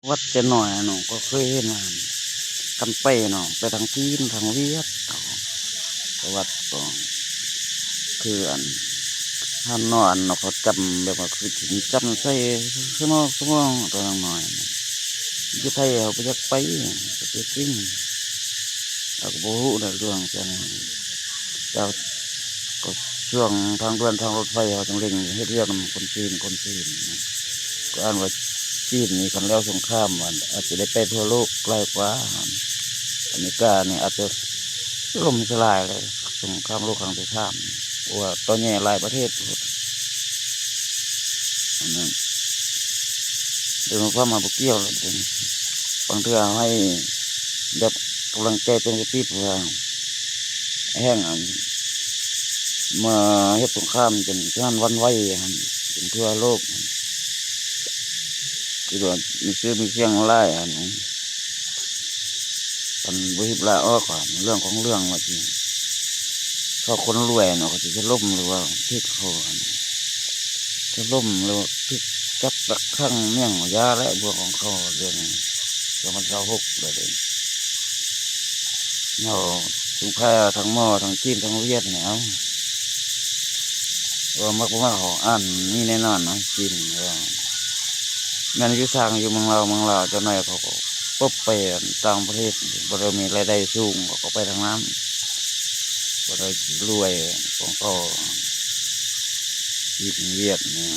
วัดจะหน่อยหนูก็เคยเห็นมากันไปเนาะไปทางจีนทางเวียดวัดก็คืออันท่านนอนเนาะเขาจำแบบว่าคือจำใส่สมองตัวหน่อยยุทธไทยเขาไปยักไปจริงเราก็บรู้ในเรื่องจังเราก็ช่วงทางด่วนทางรถไฟเขาจังเร่งให้เรื่องคนจีนก็อ่านว่าจีนนี่คันแล้วสงครามมันอาจจะได้ไปทั่วโลกไกลกว่าอเมริกาเนี่ยอาจจะล่มสลายเลยสงครามโลกครั้งที่สามว่าตอนนี้หลายประเทศอันนั้นเดี๋ยวความมาบุกเกี่ยวเลยบางเทื่อให้แบบกำลังใจเป็นกระติบว่าแห้งมาเฮ็ดสงครามจนท่านวันไหวจนทั่วโลกคือว่ามีชื่อมีเสียงไล่มันวิบลาอ้อก่อนเรื่องของเรื่องว่าจริงเขาคนรวยเนาะเขาจะล่มหรือว่าที่เขาจะล่มหรือที่จับรักข้างเมี่ยงยาและบัวของเขาเรื่องจะมันเราหกเลยเนาะถึงแพ้ทั้งหม้อทั้งจีนทั้งเวียดเนี่ยว่ามักของอ่านนี่แน่นอนนะจีนว่าแม่นอยู่สร้างอยู่เมืองเราจะหน่อยเขาก็ปุ๊บไปต่างประเทศบริมีรายได้สูงเขาไปทางนั้นบริรวยของเขาจีนเวียดเนี่ย